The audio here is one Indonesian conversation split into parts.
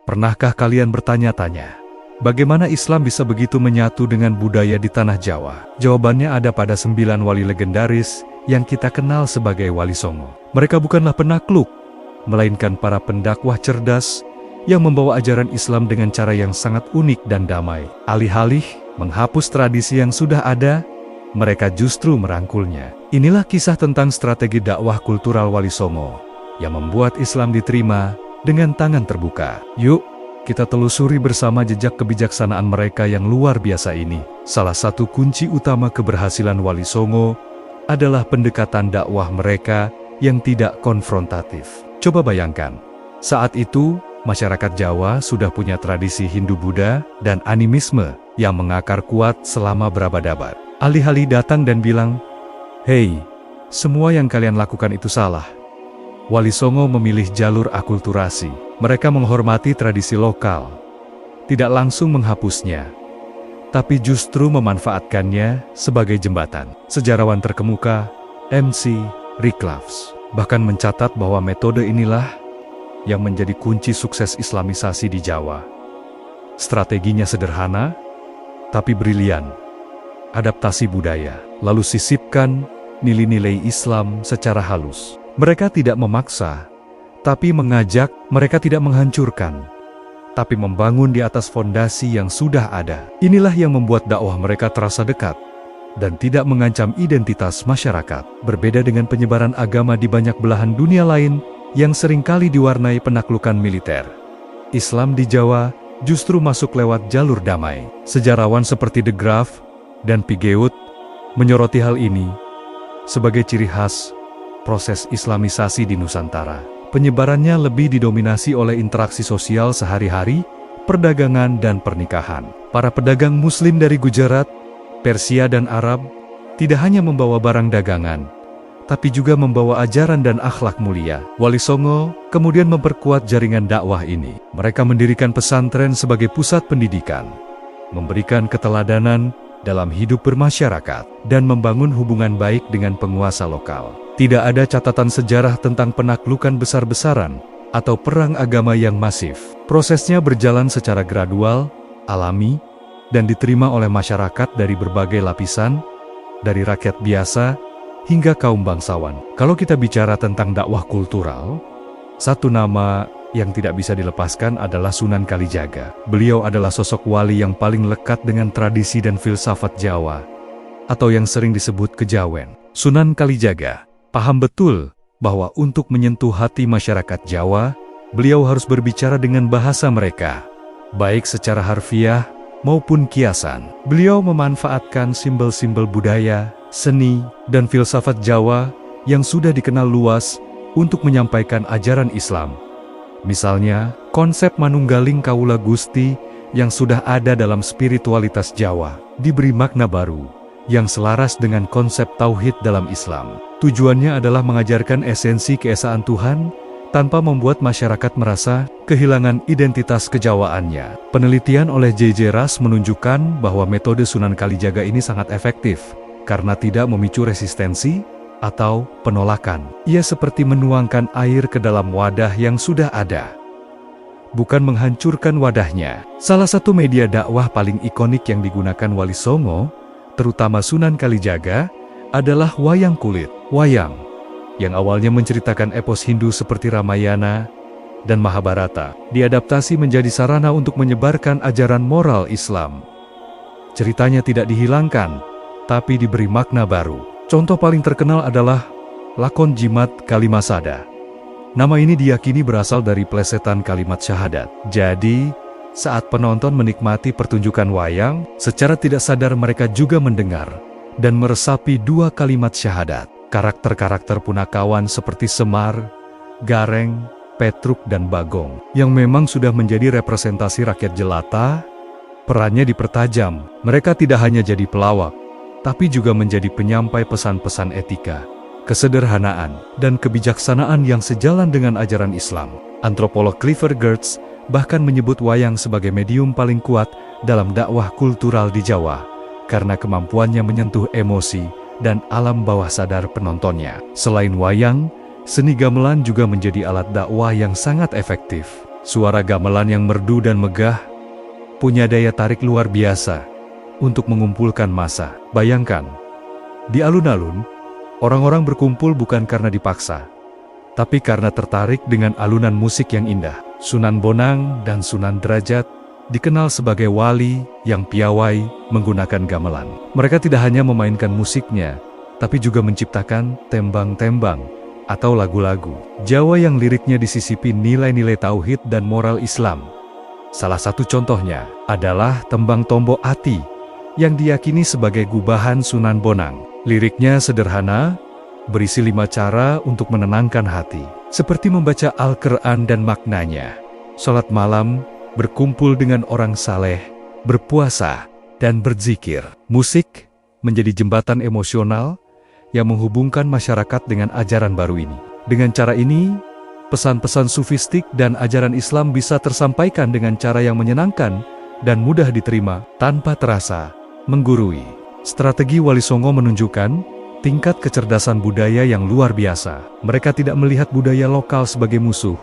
Pernahkah kalian bertanya-tanya, bagaimana Islam bisa begitu menyatu dengan budaya di tanah Jawa? Jawabannya ada pada 9 wali legendaris yang kita kenal sebagai Wali Songo. Mereka bukanlah penakluk, melainkan para pendakwah cerdas yang membawa ajaran Islam dengan cara yang sangat unik dan damai. Alih-alih menghapus tradisi yang sudah ada, mereka justru merangkulnya. Inilah kisah tentang strategi dakwah kultural Wali Songo yang membuat Islam diterima dengan tangan terbuka. Yuk, kita telusuri bersama jejak kebijaksanaan mereka yang luar biasa ini. Salah satu kunci utama keberhasilan Wali Songo adalah pendekatan dakwah mereka yang tidak konfrontatif. Coba bayangkan, saat itu masyarakat Jawa sudah punya tradisi Hindu-Buddha dan animisme yang mengakar kuat selama berabad-abad. Alih-alih datang dan bilang, "Hei, semua yang kalian lakukan itu salah," Wali Songo memilih jalur akulturasi. Mereka menghormati tradisi lokal, tidak langsung menghapusnya, tapi justru memanfaatkannya sebagai jembatan. Sejarawan terkemuka, MC Rick Loves, bahkan mencatat bahwa metode inilah yang menjadi kunci sukses Islamisasi di Jawa. Strateginya sederhana, tapi brilian. Adaptasi budaya, lalu sisipkan nilai-nilai Islam secara halus. Mereka tidak memaksa, tapi mengajak. Mereka tidak menghancurkan, tapi membangun di atas fondasi yang sudah ada. Inilah yang membuat dakwah mereka terasa dekat dan tidak mengancam identitas masyarakat. Berbeda dengan penyebaran agama di banyak belahan dunia lain yang seringkali diwarnai penaklukan militer, Islam di Jawa justru masuk lewat jalur damai. Sejarawan seperti De Graaf dan Pigeut menyoroti hal ini sebagai ciri khas proses Islamisasi di Nusantara. Penyebarannya lebih didominasi oleh interaksi sosial sehari-hari, perdagangan dan pernikahan. Para pedagang Muslim dari Gujarat, Persia dan Arab tidak hanya membawa barang dagangan, tapi juga membawa ajaran dan akhlak mulia. Wali Songo kemudian memperkuat jaringan dakwah ini. Mereka mendirikan pesantren sebagai pusat pendidikan, memberikan keteladanan dalam hidup bermasyarakat, dan membangun hubungan baik dengan penguasa lokal. Tidak ada catatan sejarah tentang penaklukan besar-besaran atau perang agama yang masif. Prosesnya berjalan secara gradual, alami, dan diterima oleh masyarakat dari berbagai lapisan, dari rakyat biasa hingga kaum bangsawan. Kalau kita bicara tentang dakwah kultural, satu nama yang tidak bisa dilepaskan adalah Sunan Kalijaga. Beliau adalah sosok wali yang paling lekat dengan tradisi dan filsafat Jawa, atau yang sering disebut kejawen. Sunan Kalijaga paham betul bahwa untuk menyentuh hati masyarakat Jawa, beliau harus berbicara dengan bahasa mereka, baik secara harfiah maupun kiasan. Beliau memanfaatkan simbol-simbol budaya, seni, dan filsafat Jawa yang sudah dikenal luas untuk menyampaikan ajaran Islam. Misalnya, konsep manunggaling Kawula Gusti yang sudah ada dalam spiritualitas Jawa diberi makna baru yang selaras dengan konsep tauhid dalam Islam. Tujuannya adalah mengajarkan esensi keesaan Tuhan tanpa membuat masyarakat merasa kehilangan identitas kejawaannya. Penelitian oleh J.J. Ras menunjukkan bahwa metode Sunan Kalijaga ini sangat efektif karena tidak memicu resistensi atau penolakan. Ia seperti menuangkan air ke dalam wadah yang sudah ada, bukan menghancurkan wadahnya. Salah satu media dakwah paling ikonik yang digunakan Wali Songo, terutama Sunan Kalijaga, adalah wayang kulit. Wayang yang awalnya menceritakan epos Hindu seperti Ramayana dan Mahabharata, diadaptasi menjadi sarana untuk menyebarkan ajaran moral Islam. Ceritanya tidak dihilangkan, tapi diberi makna baru. Contoh paling terkenal adalah lakon jimat Kalimasada. Nama ini diyakini berasal dari plesetan kalimat syahadat. Jadi, saat penonton menikmati pertunjukan wayang, secara tidak sadar mereka juga mendengar dan meresapi dua kalimat syahadat. Karakter-karakter punakawan seperti Semar, Gareng, Petruk, dan Bagong, yang memang sudah menjadi representasi rakyat jelata, perannya dipertajam. Mereka tidak hanya jadi pelawak, tapi juga menjadi penyampai pesan-pesan etika, kesederhanaan, dan kebijaksanaan yang sejalan dengan ajaran Islam. Antropolog Clifford Geertz bahkan menyebut wayang sebagai medium paling kuat dalam dakwah kultural di Jawa, karena kemampuannya menyentuh emosi dan alam bawah sadar penontonnya. Selain wayang, seni gamelan juga menjadi alat dakwah yang sangat efektif. Suara gamelan yang merdu dan megah punya daya tarik luar biasa untuk mengumpulkan massa. Bayangkan, di alun-alun, orang-orang berkumpul bukan karena dipaksa, tapi karena tertarik dengan alunan musik yang indah. Sunan Bonang dan Sunan Derajat dikenal sebagai wali yang piawai menggunakan gamelan. Mereka tidak hanya memainkan musiknya, tapi juga menciptakan tembang-tembang atau lagu-lagu Jawa yang liriknya disisipi nilai-nilai tauhid dan moral Islam. Salah satu contohnya adalah tembang Tombo Ati yang diyakini sebagai gubahan Sunan Bonang. Liriknya sederhana, berisi 5 cara untuk menenangkan hati, seperti membaca Al-Quran dan maknanya, sholat malam, berkumpul dengan orang saleh, berpuasa, dan berzikir. Musik menjadi jembatan emosional yang menghubungkan masyarakat dengan ajaran baru ini. Dengan cara ini, pesan-pesan sufistik dan ajaran Islam bisa tersampaikan dengan cara yang menyenangkan dan mudah diterima tanpa terasa menggurui. Strategi Wali Songo menunjukkan tingkat kecerdasan budaya yang luar biasa. Mereka tidak melihat budaya lokal sebagai musuh,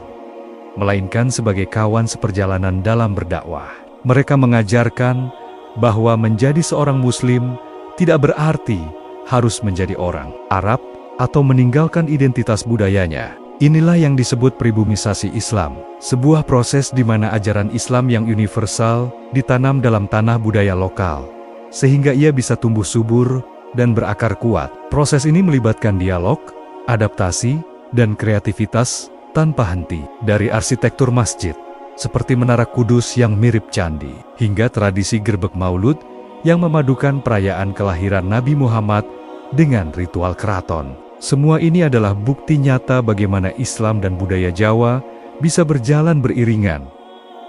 melainkan sebagai kawan seperjalanan dalam berdakwah. Mereka mengajarkan bahwa menjadi seorang Muslim tidak berarti harus menjadi orang Arab atau meninggalkan identitas budayanya. Inilah yang disebut pribumisasi Islam, sebuah proses di mana ajaran Islam yang universal ditanam dalam tanah budaya lokal, sehingga ia bisa tumbuh subur dan berakar kuat. Proses ini melibatkan dialog, adaptasi, dan kreativitas tanpa henti. Dari arsitektur masjid, seperti Menara Kudus yang mirip candi, hingga tradisi Gerbek Maulud yang memadukan perayaan kelahiran Nabi Muhammad dengan ritual keraton. Semua ini adalah bukti nyata bagaimana Islam dan budaya Jawa bisa berjalan beriringan,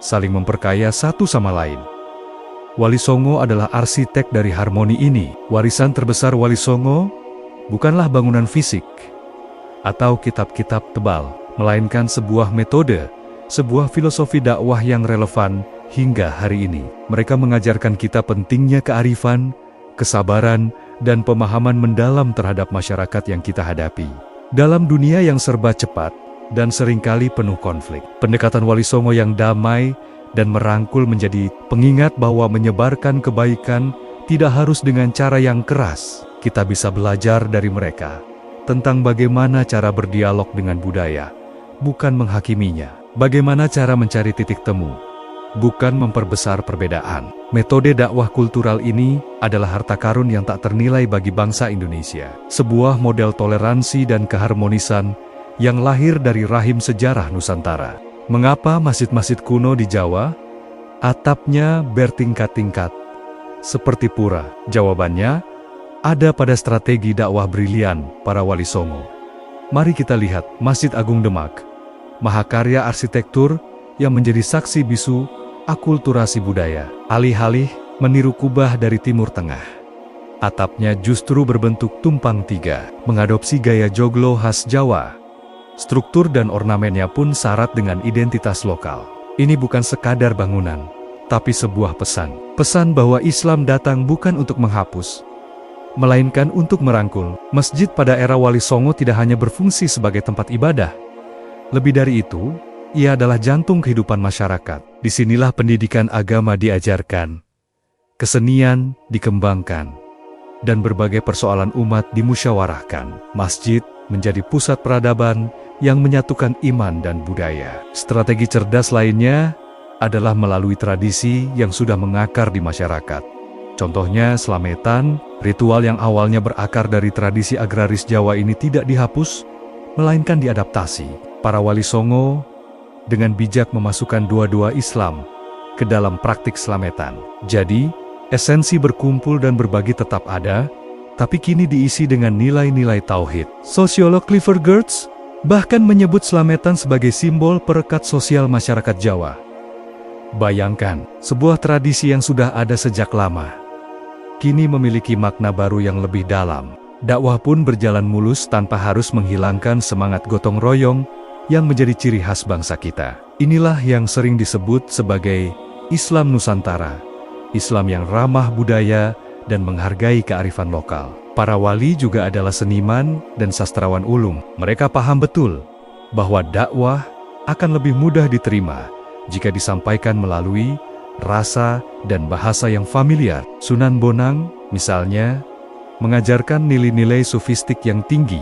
saling memperkaya satu sama lain. Wali Songo adalah arsitek dari harmoni ini. Warisan terbesar Wali Songo bukanlah bangunan fisik atau kitab-kitab tebal, melainkan sebuah metode, sebuah filosofi dakwah yang relevan hingga hari ini. Mereka mengajarkan kita pentingnya kearifan, kesabaran, dan pemahaman mendalam terhadap masyarakat yang kita hadapi. Dalam dunia yang serba cepat dan seringkali penuh konflik, pendekatan Wali Songo yang damai dan merangkul menjadi pengingat bahwa menyebarkan kebaikan tidak harus dengan cara yang keras. Kita bisa belajar dari mereka tentang bagaimana cara berdialog dengan budaya, bukan menghakiminya. Bagaimana cara mencari titik temu, bukan memperbesar perbedaan. Metode dakwah kultural ini adalah harta karun yang tak ternilai bagi bangsa Indonesia. Sebuah model toleransi dan keharmonisan yang lahir dari rahim sejarah Nusantara. Mengapa masjid-masjid kuno di Jawa atapnya bertingkat-tingkat seperti pura? Jawabannya ada pada strategi dakwah brilian para Wali Songo. Mari kita lihat Masjid Agung Demak, mahakarya arsitektur yang menjadi saksi bisu akulturasi budaya. Alih-alih meniru kubah dari Timur Tengah, atapnya justru berbentuk tumpang tiga, mengadopsi gaya joglo khas Jawa. Struktur dan ornamennya pun syarat dengan identitas lokal. Ini bukan sekadar bangunan, tapi sebuah pesan. Pesan bahwa Islam datang bukan untuk menghapus, melainkan untuk merangkul. Masjid pada era Wali Songo tidak hanya berfungsi sebagai tempat ibadah. Lebih dari itu, ia adalah jantung kehidupan masyarakat. Disinilah pendidikan agama diajarkan, kesenian dikembangkan, dan berbagai persoalan umat dimusyawarahkan. Masjid menjadi pusat peradaban yang menyatukan iman dan budaya. Strategi cerdas lainnya adalah melalui tradisi yang sudah mengakar di masyarakat. Contohnya Slametan, ritual yang awalnya berakar dari tradisi agraris Jawa ini tidak dihapus, melainkan diadaptasi. Para Wali Songo dengan bijak memasukkan dua-dua Islam ke dalam praktik Slametan. Jadi, esensi berkumpul dan berbagi tetap ada, tapi kini diisi dengan nilai-nilai tauhid. Sosiolog Clifford Geertz bahkan menyebut Slametan sebagai simbol perekat sosial masyarakat Jawa. Bayangkan, sebuah tradisi yang sudah ada sejak lama, kini memiliki makna baru yang lebih dalam. Dakwah pun berjalan mulus tanpa harus menghilangkan semangat gotong royong yang menjadi ciri khas bangsa kita. Inilah yang sering disebut sebagai Islam Nusantara, Islam yang ramah budaya dan menghargai kearifan lokal. Para wali juga adalah seniman dan sastrawan ulung. Mereka paham betul bahwa dakwah akan lebih mudah diterima jika disampaikan melalui rasa dan bahasa yang familiar. Sunan Bonang, misalnya, mengajarkan nilai-nilai sofistik yang tinggi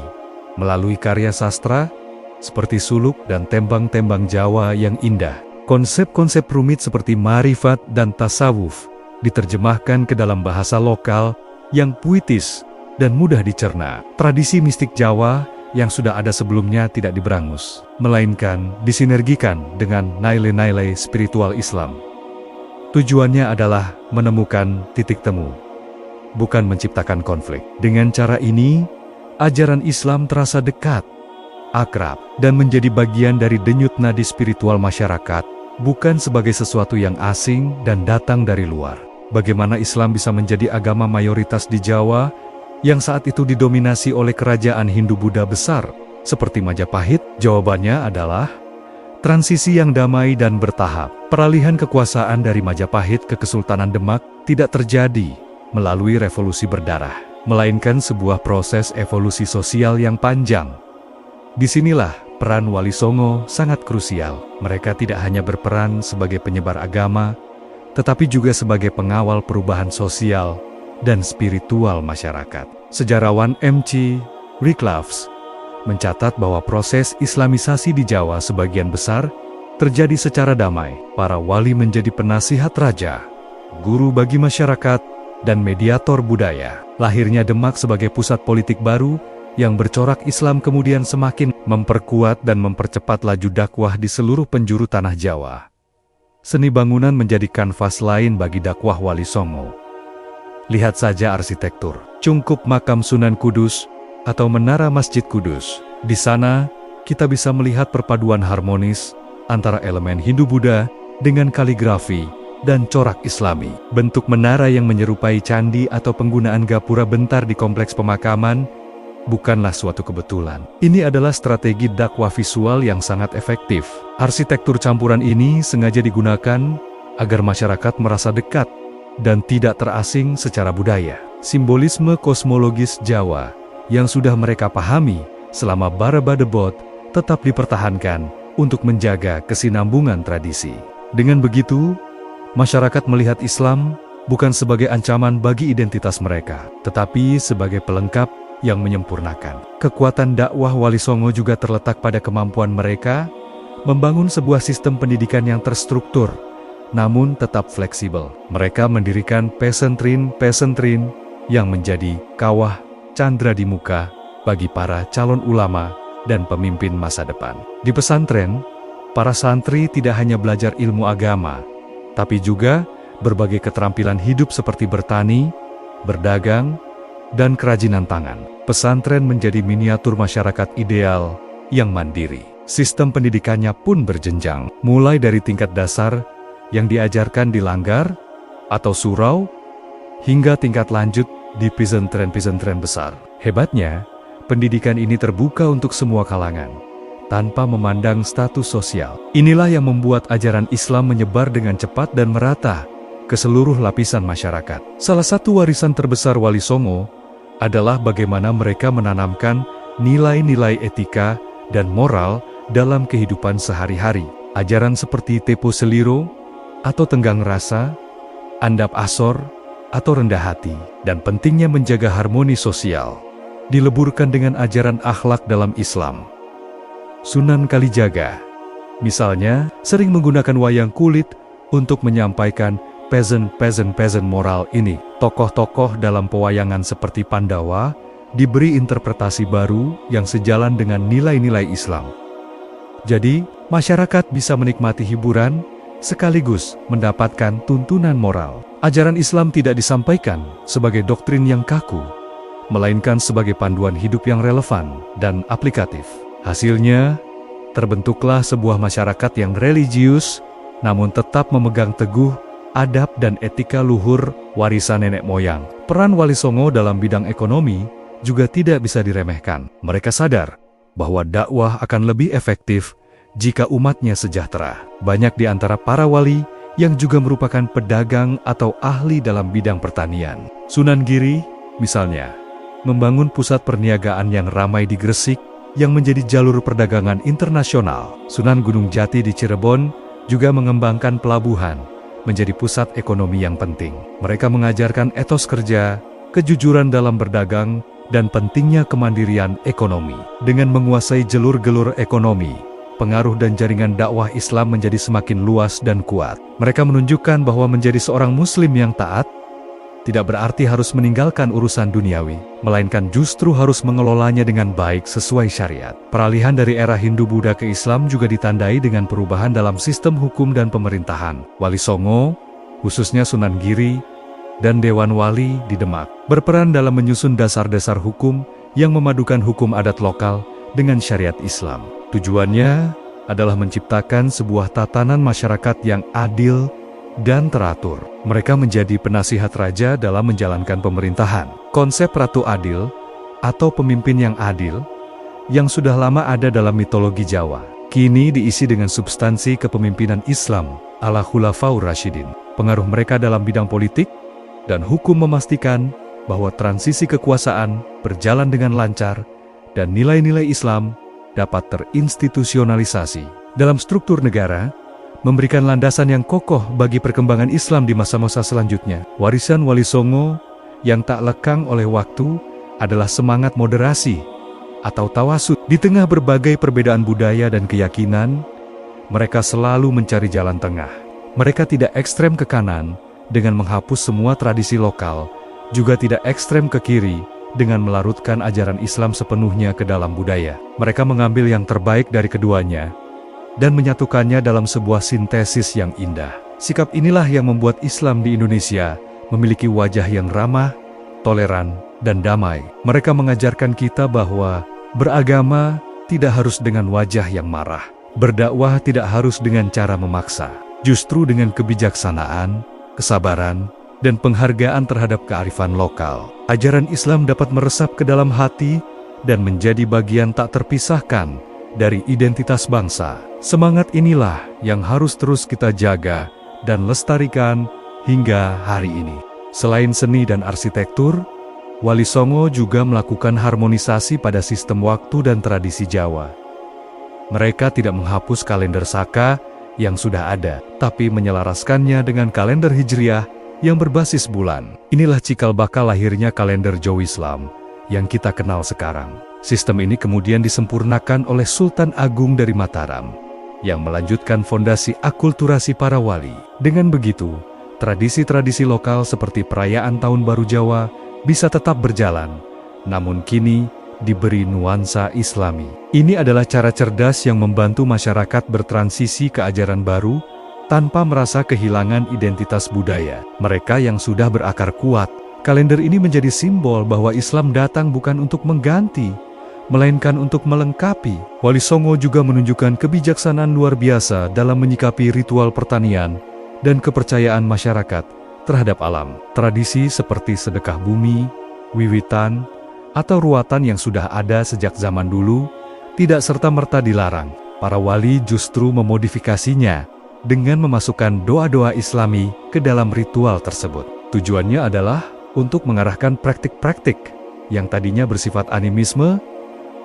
melalui karya sastra seperti suluk dan tembang-tembang Jawa yang indah. Konsep-konsep rumit seperti ma'rifat dan tasawuf diterjemahkan ke dalam bahasa lokal yang puitis dan mudah dicerna. Tradisi mistik Jawa yang sudah ada sebelumnya tidak diberangus, melainkan disinergikan dengan nilai-nilai spiritual Islam. Tujuannya adalah menemukan titik temu, bukan menciptakan konflik. Dengan cara ini, ajaran Islam terasa dekat, akrab, dan menjadi bagian dari denyut nadi spiritual masyarakat, bukan sebagai sesuatu yang asing dan datang dari luar. Bagaimana Islam bisa menjadi agama mayoritas di Jawa yang saat itu didominasi oleh kerajaan Hindu-Buddha besar seperti Majapahit? Jawabannya adalah transisi yang damai dan bertahap. Peralihan kekuasaan dari Majapahit ke Kesultanan Demak tidak terjadi melalui revolusi berdarah, melainkan sebuah proses evolusi sosial yang panjang. Disinilah peran Wali Songo sangat krusial. Mereka tidak hanya berperan sebagai penyebar agama, tetapi juga sebagai pengawal perubahan sosial dan spiritual masyarakat. Sejarawan M.C. Rycliffe mencatat bahwa proses Islamisasi di Jawa sebagian besar terjadi secara damai. Para wali menjadi penasihat raja, guru bagi masyarakat, dan mediator budaya. Lahirnya Demak sebagai pusat politik baru yang bercorak Islam kemudian semakin memperkuat dan mempercepat laju dakwah di seluruh penjuru tanah Jawa. Seni bangunan menjadi kanvas lain bagi dakwah Wali Songo. Lihat saja arsitektur Cungkup Makam Sunan Kudus atau Menara Masjid Kudus. Di sana, kita bisa melihat perpaduan harmonis antara elemen Hindu-Buddha dengan kaligrafi dan corak Islami. Bentuk menara yang menyerupai candi atau penggunaan gapura bentar di kompleks pemakaman bukanlah suatu kebetulan. Ini adalah strategi dakwah visual yang sangat efektif. Arsitektur campuran ini sengaja digunakan agar masyarakat merasa dekat dan tidak terasing secara budaya. Simbolisme kosmologis Jawa yang sudah mereka pahami selama Barabadebot tetap dipertahankan untuk menjaga kesinambungan tradisi. Dengan begitu, masyarakat melihat Islam bukan sebagai ancaman bagi identitas mereka, tetapi sebagai pelengkap yang menyempurnakan. Kekuatan dakwah Wali Songo juga terletak pada kemampuan mereka membangun sebuah sistem pendidikan yang terstruktur, namun tetap fleksibel. Mereka mendirikan pesantren yang menjadi kawah candra di muka bagi para calon ulama dan pemimpin masa depan. Di pesantren, para santri tidak hanya belajar ilmu agama, tapi juga berbagai keterampilan hidup seperti bertani, berdagang, dan kerajinan tangan. Pesantren menjadi miniatur masyarakat ideal yang mandiri. Sistem pendidikannya pun berjenjang, mulai dari tingkat dasar yang diajarkan di langgar atau surau, hingga tingkat lanjut di pesantren-pesantren besar. Hebatnya, pendidikan ini terbuka untuk semua kalangan, tanpa memandang status sosial. Inilah yang membuat ajaran Islam menyebar dengan cepat dan merata ke seluruh lapisan masyarakat. Salah satu warisan terbesar Wali Songo adalah bagaimana mereka menanamkan nilai-nilai etika dan moral dalam kehidupan sehari-hari. Ajaran seperti Tepo Seliro atau tenggang rasa, andap asor atau rendah hati, dan pentingnya menjaga harmoni sosial dileburkan dengan ajaran akhlak dalam Islam. Sunan Kalijaga, misalnya, sering menggunakan wayang kulit untuk menyampaikan peasant moral ini. Tokoh-tokoh dalam pewayangan seperti Pandawa diberi interpretasi baru yang sejalan dengan nilai-nilai Islam. Jadi, masyarakat bisa menikmati hiburan sekaligus mendapatkan tuntunan moral. Ajaran Islam tidak disampaikan sebagai doktrin yang kaku, melainkan sebagai panduan hidup yang relevan dan aplikatif. Hasilnya, terbentuklah sebuah masyarakat yang religius, namun tetap memegang teguh adab dan etika luhur warisan nenek moyang. Peran Wali Songo dalam bidang ekonomi juga tidak bisa diremehkan. Mereka sadar bahwa dakwah akan lebih efektif jika umatnya sejahtera. Banyak di antara para wali yang juga merupakan pedagang atau ahli dalam bidang pertanian. Sunan Giri, misalnya, membangun pusat perniagaan yang ramai di Gresik yang menjadi jalur perdagangan internasional. Sunan Gunung Jati di Cirebon juga mengembangkan pelabuhan menjadi pusat ekonomi yang penting. Mereka mengajarkan etos kerja, kejujuran dalam berdagang, dan pentingnya kemandirian ekonomi. Dengan menguasai jalur-jalur ekonomi, pengaruh dan jaringan dakwah Islam menjadi semakin luas dan kuat. Mereka menunjukkan bahwa menjadi seorang Muslim yang taat tidak berarti harus meninggalkan urusan duniawi, melainkan justru harus mengelolanya dengan baik sesuai syariat. Peralihan dari era Hindu-Buddha ke Islam juga ditandai dengan perubahan dalam sistem hukum dan pemerintahan. Wali Songo, khususnya Sunan Giri, dan Dewan Wali di Demak, berperan dalam menyusun dasar-dasar hukum yang memadukan hukum adat lokal dengan syariat Islam. Tujuannya adalah menciptakan sebuah tatanan masyarakat yang adil dan teratur. Mereka menjadi penasihat raja dalam menjalankan pemerintahan. Konsep Ratu Adil atau pemimpin yang adil yang sudah lama ada dalam mitologi Jawa, kini diisi dengan substansi kepemimpinan Islam ala Khulafaur Rasyidin. Pengaruh mereka dalam bidang politik dan hukum memastikan bahwa transisi kekuasaan berjalan dengan lancar dan nilai-nilai Islam dapat terinstitusionalisasi dalam struktur negara, memberikan landasan yang kokoh bagi perkembangan Islam di masa-masa selanjutnya. Warisan Wali Songo yang tak lekang oleh waktu adalah semangat moderasi atau tawasud. Di tengah berbagai perbedaan budaya dan keyakinan, mereka selalu mencari jalan tengah. Mereka tidak ekstrem ke kanan dengan menghapus semua tradisi lokal, juga tidak ekstrem ke kiri dengan melarutkan ajaran Islam sepenuhnya ke dalam budaya. Mereka mengambil yang terbaik dari keduanya dan menyatukannya dalam sebuah sintesis yang indah. Sikap inilah yang membuat Islam di Indonesia memiliki wajah yang ramah, toleran, dan damai. Mereka mengajarkan kita bahwa beragama tidak harus dengan wajah yang marah. Berdakwah tidak harus dengan cara memaksa. Justru dengan kebijaksanaan, kesabaran, dan penghargaan terhadap kearifan lokal. Ajaran Islam dapat meresap ke dalam hati dan menjadi bagian tak terpisahkan dari identitas bangsa. Semangat inilah yang harus terus kita jaga dan lestarikan hingga hari ini. Selain seni dan arsitektur, Wali Songo juga melakukan harmonisasi pada sistem waktu dan tradisi Jawa. Mereka tidak menghapus kalender Saka yang sudah ada, tapi menyelaraskannya dengan kalender Hijriah yang berbasis bulan. Inilah cikal bakal lahirnya kalender Jawa Islam yang kita kenal sekarang. Sistem ini kemudian disempurnakan oleh Sultan Agung dari Mataram, yang melanjutkan fondasi akulturasi para wali. Dengan begitu, tradisi-tradisi lokal seperti perayaan Tahun Baru Jawa bisa tetap berjalan, namun kini diberi nuansa Islami. Ini adalah cara cerdas yang membantu masyarakat bertransisi ke ajaran baru tanpa merasa kehilangan identitas budaya mereka yang sudah berakar kuat. Kalender ini menjadi simbol bahwa Islam datang bukan untuk mengganti, melainkan untuk melengkapi. Wali Songo juga menunjukkan kebijaksanaan luar biasa dalam menyikapi ritual pertanian dan kepercayaan masyarakat terhadap alam. Tradisi seperti sedekah bumi, wiwitan, atau ruatan yang sudah ada sejak zaman dulu tidak serta-merta dilarang. Para wali justru memodifikasinya dengan memasukkan doa-doa Islami ke dalam ritual tersebut. Tujuannya adalah untuk mengarahkan praktik-praktik yang tadinya bersifat animisme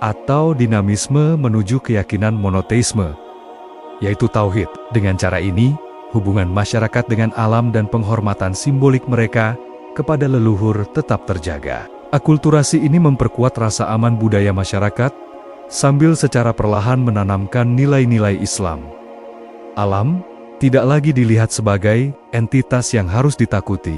atau dinamisme menuju keyakinan monoteisme, yaitu tauhid. Dengan cara ini, hubungan masyarakat dengan alam dan penghormatan simbolik mereka kepada leluhur tetap terjaga. Akulturasi ini memperkuat rasa aman budaya masyarakat, sambil secara perlahan menanamkan nilai-nilai Islam. Alam tidak lagi dilihat sebagai entitas yang harus ditakuti,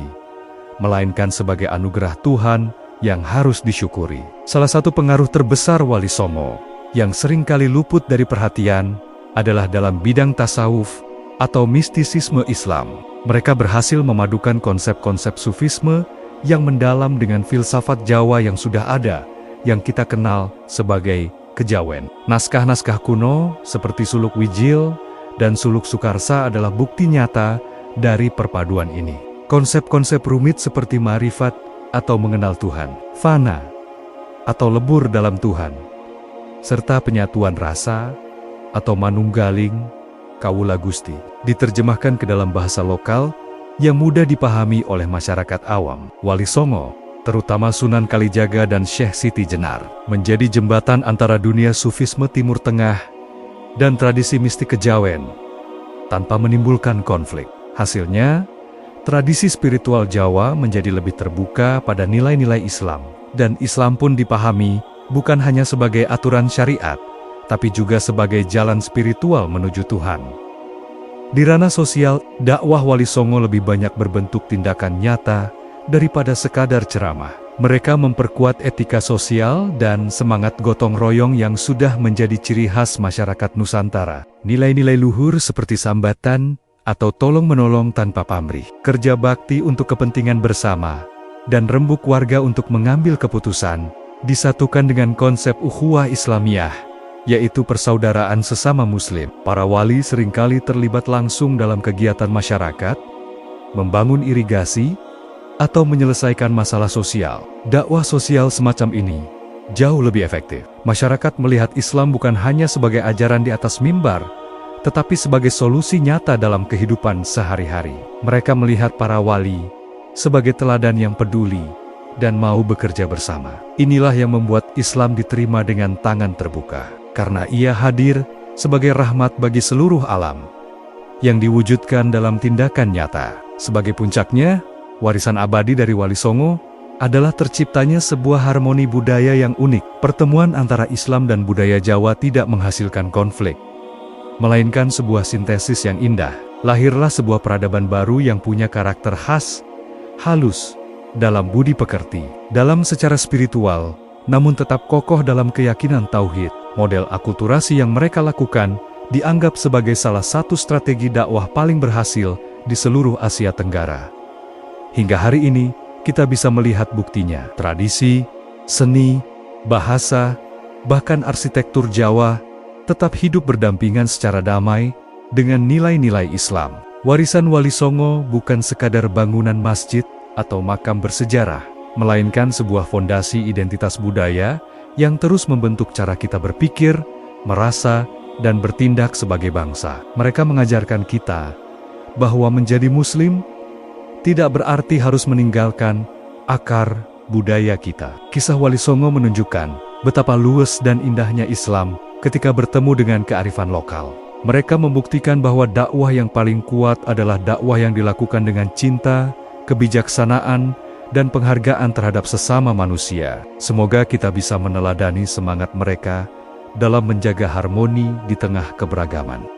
melainkan sebagai anugerah Tuhan yang harus disyukuri. Salah satu pengaruh terbesar Wali Songo yang seringkali luput dari perhatian adalah dalam bidang tasawuf atau mistisisme Islam. Mereka berhasil memadukan konsep-konsep sufisme yang mendalam dengan filsafat Jawa yang sudah ada, yang kita kenal sebagai kejawen. Naskah-naskah kuno seperti Suluk Wijil dan Suluk Sukarsa adalah bukti nyata dari perpaduan ini. Konsep-konsep rumit seperti ma'rifat atau mengenal Tuhan, fana atau lebur dalam Tuhan, serta penyatuan rasa atau manunggaling Kawula Gusti diterjemahkan ke dalam bahasa lokal yang mudah dipahami oleh masyarakat awam. Wali Songo, terutama Sunan Kalijaga dan Syekh Siti Jenar, menjadi jembatan antara dunia sufisme Timur Tengah dan tradisi mistik kejawen. tanpa menimbulkan konflik. Hasilnya, tradisi spiritual Jawa menjadi lebih terbuka pada nilai-nilai Islam, dan Islam pun dipahami bukan hanya sebagai aturan syariat, tapi juga sebagai jalan spiritual menuju Tuhan. Di ranah sosial, dakwah Wali Songo lebih banyak berbentuk tindakan nyata daripada sekadar ceramah. Mereka memperkuat etika sosial dan semangat gotong royong yang sudah menjadi ciri khas masyarakat Nusantara. Nilai-nilai luhur seperti sambatan atau tolong-menolong tanpa pamrih, kerja bakti untuk kepentingan bersama, dan rembuk warga untuk mengambil keputusan, disatukan dengan konsep ukhuwah Islamiyah, yaitu persaudaraan sesama Muslim. Para wali seringkali terlibat langsung dalam kegiatan masyarakat, membangun irigasi, atau menyelesaikan masalah sosial. Dakwah sosial semacam ini jauh lebih efektif. Masyarakat melihat Islam bukan hanya sebagai ajaran di atas mimbar, tetapi sebagai solusi nyata dalam kehidupan sehari-hari. Mereka melihat para wali sebagai teladan yang peduli dan mau bekerja bersama. Inilah yang membuat Islam diterima dengan tangan terbuka, karena ia hadir sebagai rahmat bagi seluruh alam, yang diwujudkan dalam tindakan nyata. Sebagai puncaknya, warisan abadi dari Wali Songo adalah terciptanya sebuah harmoni budaya yang unik. Pertemuan antara Islam dan budaya Jawa tidak menghasilkan konflik, melainkan sebuah sintesis yang indah. Lahirlah sebuah peradaban baru yang punya karakter khas, halus, dalam budi pekerti, dalam secara spiritual, namun tetap kokoh dalam keyakinan tauhid. Model akulturasi yang mereka lakukan dianggap sebagai salah satu strategi dakwah paling berhasil di seluruh Asia Tenggara. Hingga hari ini, kita bisa melihat buktinya. Tradisi, seni, bahasa, bahkan arsitektur Jawa tetap hidup berdampingan secara damai dengan nilai-nilai Islam. Warisan Wali Songo bukan sekadar bangunan masjid atau makam bersejarah, melainkan sebuah fondasi identitas budaya yang terus membentuk cara kita berpikir, merasa, dan bertindak sebagai bangsa. Mereka mengajarkan kita bahwa menjadi Muslim tidak berarti harus meninggalkan akar budaya kita. Kisah Wali Songo menunjukkan betapa luas dan indahnya Islam ketika bertemu dengan kearifan lokal. Mereka membuktikan bahwa dakwah yang paling kuat adalah dakwah yang dilakukan dengan cinta, kebijaksanaan, dan penghargaan terhadap sesama manusia. Semoga kita bisa meneladani semangat mereka dalam menjaga harmoni di tengah keberagaman.